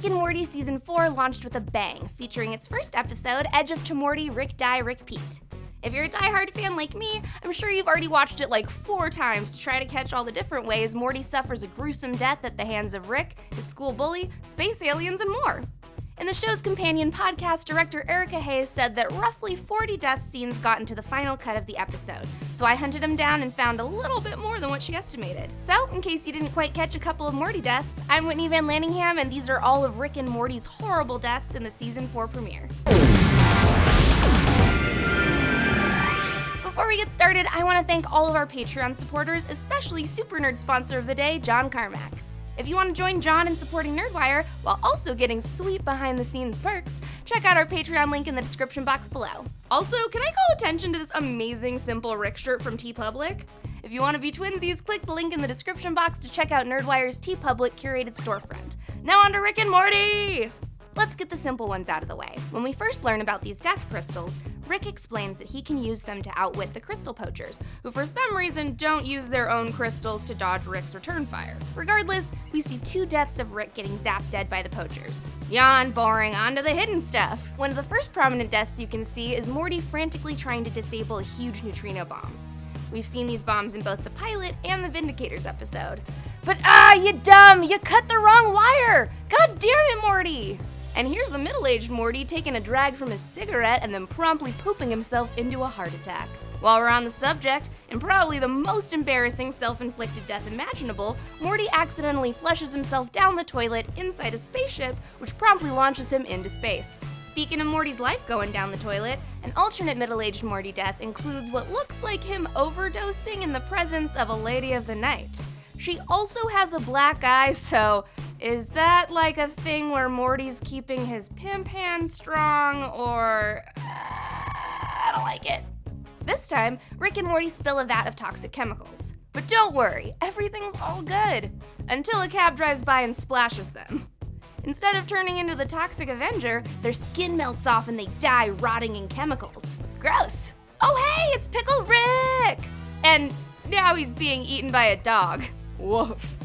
Rick and Morty Season 4 launched with a bang, featuring its first episode, Edge of Tomorty, Rick, Die Rickpeat. If you're a diehard fan like me, I'm sure you've already watched it like 4 times to try to catch all the different ways Morty suffers a gruesome death at the hands of Rick, his school bully, space aliens, and more. In the show's companion podcast, director Erica Hayes said that roughly 40 death scenes got into the final cut of the episode, so I hunted them down and found a little bit more than what she estimated. So, in case you didn't quite catch a couple of Morty deaths, I'm Whitney Van Lanningham, and these are all of Rick and Morty's horrible deaths in the Season 4 premiere. Before we get started, I want to thank all of our Patreon supporters, especially Super Nerd sponsor of the day, John Carmack. If you want to join John in supporting Nerdwire, while also getting sweet behind-the-scenes perks, check out our Patreon link in the description box below. Also, can I call attention to this amazing Simple Rick shirt from TeePublic? If you want to be twinsies, click the link in the description box to check out Nerdwire's TeePublic curated storefront. Now on to Rick and Morty! Let's get the simple ones out of the way. When we first learn about these death crystals, Rick explains that he can use them to outwit the crystal poachers, who for some reason don't use their own crystals to dodge Rick's return fire. Regardless, we see 2 deaths of Rick getting zapped dead by the poachers. Yawn, boring, on to the hidden stuff. One of the first prominent deaths you can see is Morty frantically trying to disable a huge neutrino bomb. We've seen these bombs in both the pilot and the Vindicators episode. But you dumb! You cut the wrong wire! God damn it, Morty! And here's a middle-aged Morty taking a drag from his cigarette and then promptly pooping himself into a heart attack. While we're on the subject, and probably the most embarrassing self-inflicted death imaginable, Morty accidentally flushes himself down the toilet inside a spaceship, which promptly launches him into space. Speaking of Morty's life going down the toilet, an alternate middle-aged Morty death includes what looks like him overdosing in the presence of a lady of the night. She also has a black eye, so is that like a thing where Morty's keeping his pimp hand strong, or I don't like it. This time, Rick and Morty spill a vat of toxic chemicals. But don't worry, everything's all good, until a cab drives by and splashes them. Instead of turning into the Toxic Avenger, their skin melts off and they die rotting in chemicals. Gross. Oh hey, it's Pickle Rick! And now he's being eaten by a dog. Woof.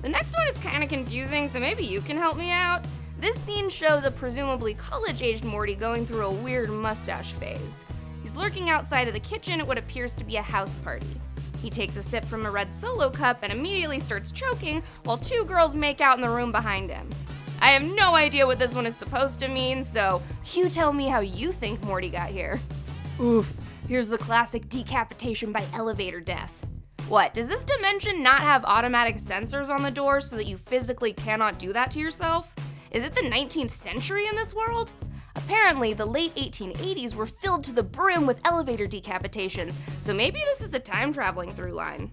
The next one is kinda confusing, so maybe you can help me out. This scene shows a presumably college-aged Morty going through a weird mustache phase. He's lurking outside of the kitchen at what appears to be a house party. He takes a sip from a red Solo cup and immediately starts choking while 2 girls make out in the room behind him. I have no idea what this one is supposed to mean, so you tell me how you think Morty got here. Oof, here's the classic decapitation by elevator death. What, does this dimension not have automatic sensors on the doors so that you physically cannot do that to yourself? Is it the 19th century in this world? Apparently, the late 1880s were filled to the brim with elevator decapitations, so maybe this is a time-traveling through line.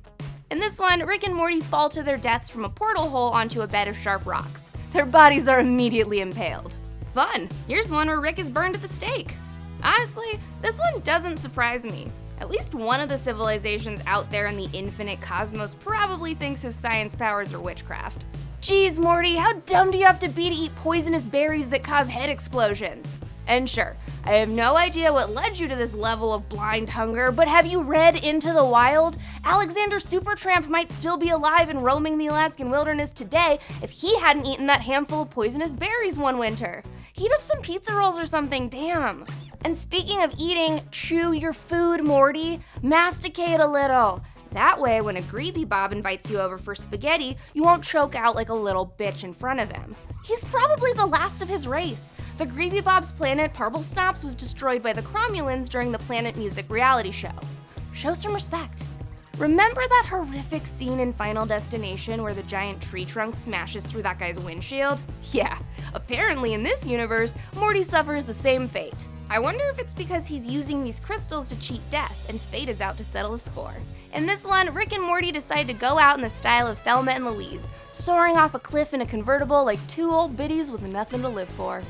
In this one, Rick and Morty fall to their deaths from a portal hole onto a bed of sharp rocks. Their bodies are immediately impaled. Fun! Here's one where Rick is burned at the stake. Honestly, this one doesn't surprise me. At least one of the civilizations out there in the infinite cosmos probably thinks his science powers are witchcraft. Geez, Morty, how dumb do you have to be to eat poisonous berries that cause head explosions? And sure, I have no idea what led you to this level of blind hunger, but have you read Into the Wild? Alexander Supertramp might still be alive and roaming the Alaskan wilderness today if he hadn't eaten that handful of poisonous berries one winter. Heat up some pizza rolls or something, damn. And speaking of eating, chew your food, Morty. Masticate a little. That way, when a Greeby Bob invites you over for spaghetti, you won't choke out like a little bitch in front of him. He's probably the last of his race. The Greeby Bob's planet, Parblesnops, was destroyed by the Cromulans during the Planet Music reality show. Show some respect. Remember that horrific scene in Final Destination where the giant tree trunk smashes through that guy's windshield? Yeah, apparently in this universe, Morty suffers the same fate. I wonder if it's because he's using these crystals to cheat death and fate is out to settle the score. In this one, Rick and Morty decide to go out in the style of Thelma and Louise, soaring off a cliff in a convertible like 2 old biddies with nothing to live for.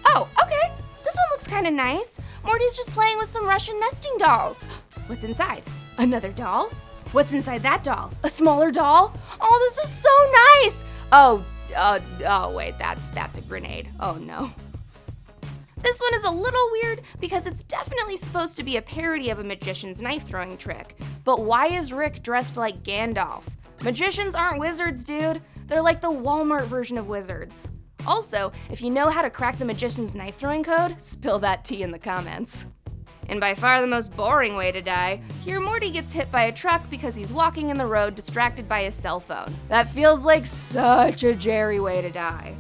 Oh, okay, this one looks kinda nice. Morty's just playing with some Russian nesting dolls. What's inside? Another doll? What's inside that doll? A smaller doll? Oh, this is so nice! Oh wait, that's a grenade. Oh no. This one is a little weird because it's definitely supposed to be a parody of a magician's knife-throwing trick. But why is Rick dressed like Gandalf? Magicians aren't wizards, dude. They're like the Walmart version of wizards. Also, if you know how to crack the magician's knife throwing code, spill that tea in the comments. And by far the most boring way to die, here Morty gets hit by a truck because he's walking in the road distracted by his cell phone. That feels like such a Jerry way to die.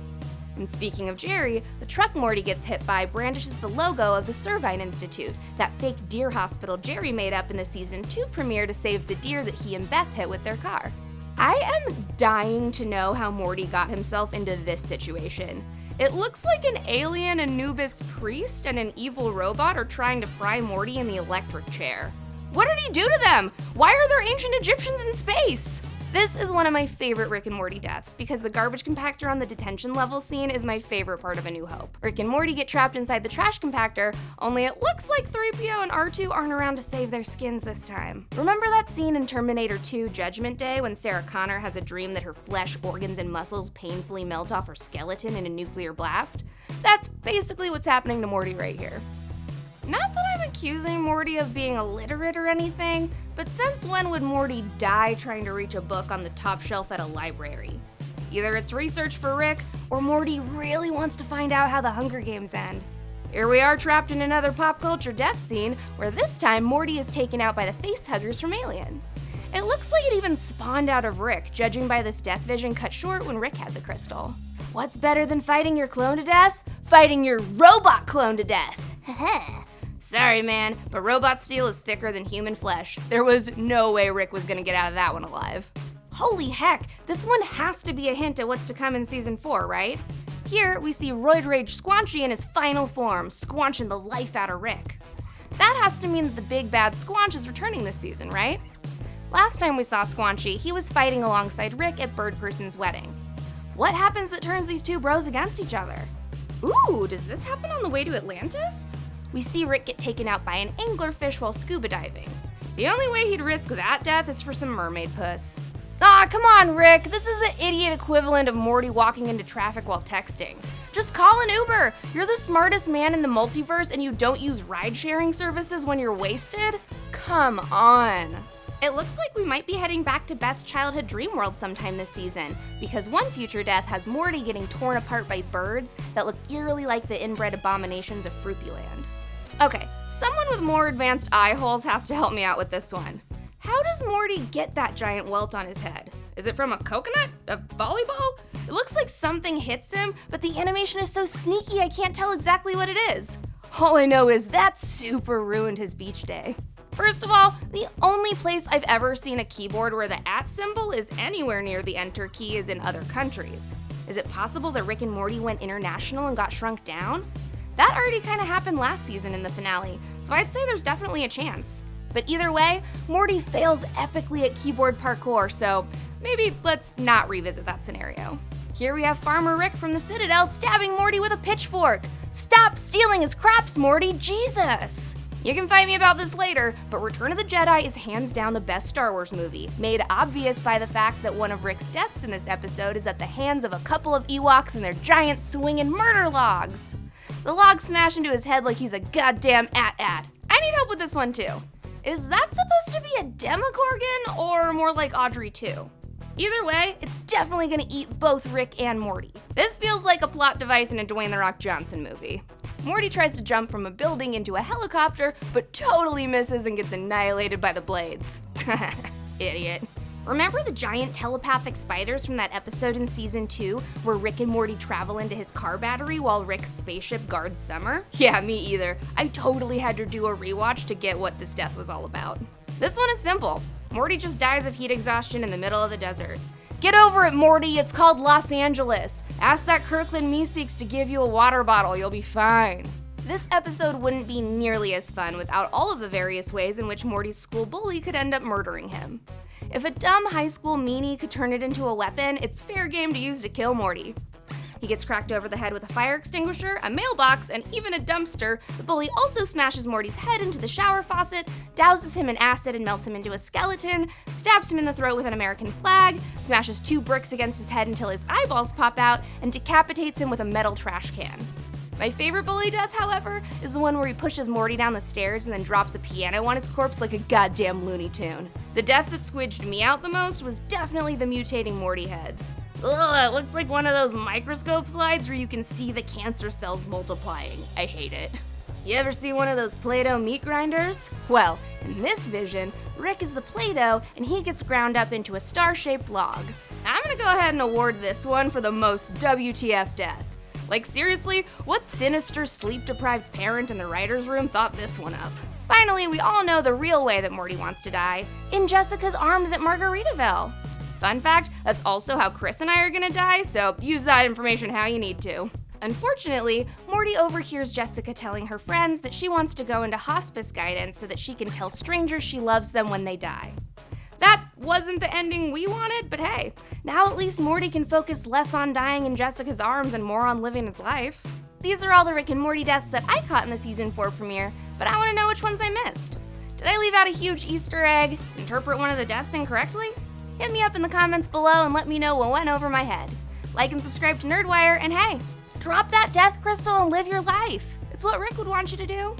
And speaking of Jerry, the truck Morty gets hit by brandishes the logo of the Servine Institute, that fake deer hospital Jerry made up in the season 2 premiere to save the deer that he and Beth hit with their car. I am dying to know how Morty got himself into this situation. It looks like an alien Anubis priest and an evil robot are trying to fry Morty in the electric chair. What did he do to them? Why are there ancient Egyptians in space? This is one of my favorite Rick and Morty deaths because the garbage compactor on the detention level scene is my favorite part of A New Hope. Rick and Morty get trapped inside the trash compactor, only it looks like 3PO and R2 aren't around to save their skins this time. Remember that scene in Terminator 2 Judgment Day when Sarah Connor has a dream that her flesh, organs, and muscles painfully melt off her skeleton in a nuclear blast? That's basically what's happening to Morty right here. Not that I'm accusing Morty of being illiterate or anything, but since when would Morty die trying to reach a book on the top shelf at a library? Either it's research for Rick, or Morty really wants to find out how the Hunger Games end. Here we are trapped in another pop culture death scene, where this time Morty is taken out by the facehuggers from Alien. It looks like it even spawned out of Rick, judging by this death vision cut short when Rick had the crystal. What's better than fighting your clone to death? Fighting your robot clone to death! Sorry, man, but robot steel is thicker than human flesh. There was no way Rick was gonna get out of that one alive. Holy heck, this one has to be a hint at what's to come in season 4, right? Here, we see Roid Rage Squanchy in his final form, squanching the life out of Rick. That has to mean that the big bad Squanch is returning this season, right? Last time we saw Squanchy, he was fighting alongside Rick at Bird Person's wedding. What happens that turns these two bros against each other? Ooh, does this happen on the way to Atlantis? We see Rick get taken out by an anglerfish while scuba diving. The only way he'd risk that death is for some mermaid puss. Ah, come on, Rick. This is the idiot equivalent of Morty walking into traffic while texting. Just call an Uber. You're the smartest man in the multiverse and you don't use ride-sharing services when you're wasted? Come on. It looks like we might be heading back to Beth's childhood dream world sometime this season, because one future death has Morty getting torn apart by birds that look eerily like the inbred abominations of Fruipyland. Okay, someone with more advanced eye holes has to help me out with this one. How does Morty get that giant welt on his head? Is it from a coconut? A volleyball? It looks like something hits him, but the animation is so sneaky I can't tell exactly what it is. All I know is that super ruined his beach day. First of all, the only place I've ever seen a keyboard where the @ symbol is anywhere near the enter key is in other countries. Is it possible that Rick and Morty went international and got shrunk down? That already kind of happened last season in the finale, so I'd say there's definitely a chance. But either way, Morty fails epically at keyboard parkour, so maybe let's not revisit that scenario. Here we have Farmer Rick from the Citadel stabbing Morty with a pitchfork. Stop stealing his crops, Morty, Jesus! You can fight me about this later, but Return of the Jedi is hands down the best Star Wars movie, made obvious by the fact that one of Rick's deaths in this episode is at the hands of a couple of Ewoks and their giant swinging murder logs. The logs smash into his head like he's a goddamn at. I need help with this one too. Is that supposed to be a Demogorgon or more like Audrey 2? Either way, it's definitely gonna eat both Rick and Morty. This feels like a plot device in a Dwayne "The Rock" Johnson movie. Morty tries to jump from a building into a helicopter, but totally misses and gets annihilated by the blades. Idiot. Remember the giant telepathic spiders from that episode in season 2 where Rick and Morty travel into his car battery while Rick's spaceship guards Summer? Yeah, me either. I totally had to do a rewatch to get what this death was all about. This one is simple. Morty just dies of heat exhaustion in the middle of the desert. Get over it, Morty, it's called Los Angeles. Ask that Kirkland Meeseeks to give you a water bottle, you'll be fine. This episode wouldn't be nearly as fun without all of the various ways in which Morty's school bully could end up murdering him. If a dumb high school meanie could turn it into a weapon, it's fair game to use to kill Morty. He gets cracked over the head with a fire extinguisher, a mailbox, and even a dumpster. The bully also smashes Morty's head into the shower faucet, douses him in acid and melts him into a skeleton, stabs him in the throat with an American flag, smashes 2 bricks against his head until his eyeballs pop out, and decapitates him with a metal trash can. My favorite bully death, however, is the one where he pushes Morty down the stairs and then drops a piano on his corpse like a goddamn Looney Tune. The death that squidged me out the most was definitely the mutating Morty heads. Ugh, it looks like one of those microscope slides where you can see the cancer cells multiplying. I hate it. You ever see one of those Play-Doh meat grinders? Well, in this vision, Rick is the Play-Doh and he gets ground up into a star-shaped log. I'm gonna go ahead and award this one for the most WTF death. Like seriously, what sinister sleep-deprived parent in the writer's room thought this one up? Finally, we all know the real way that Morty wants to die, in Jessica's arms at Margaritaville. Fun fact, that's also how Chris and I are gonna die, so use that information how you need to. Unfortunately, Morty overhears Jessica telling her friends that she wants to go into hospice guidance so that she can tell strangers she loves them when they die. That wasn't the ending we wanted, but hey, now at least Morty can focus less on dying in Jessica's arms and more on living his life. These are all the Rick and Morty deaths that I caught in the season 4 premiere, but I want to know which ones I missed. Did I leave out a huge Easter egg? Interpret one of the deaths incorrectly? Hit me up in the comments below and let me know what went over my head. Like and subscribe to Nerdwire, and hey, drop that death crystal and live your life. It's what Rick would want you to do.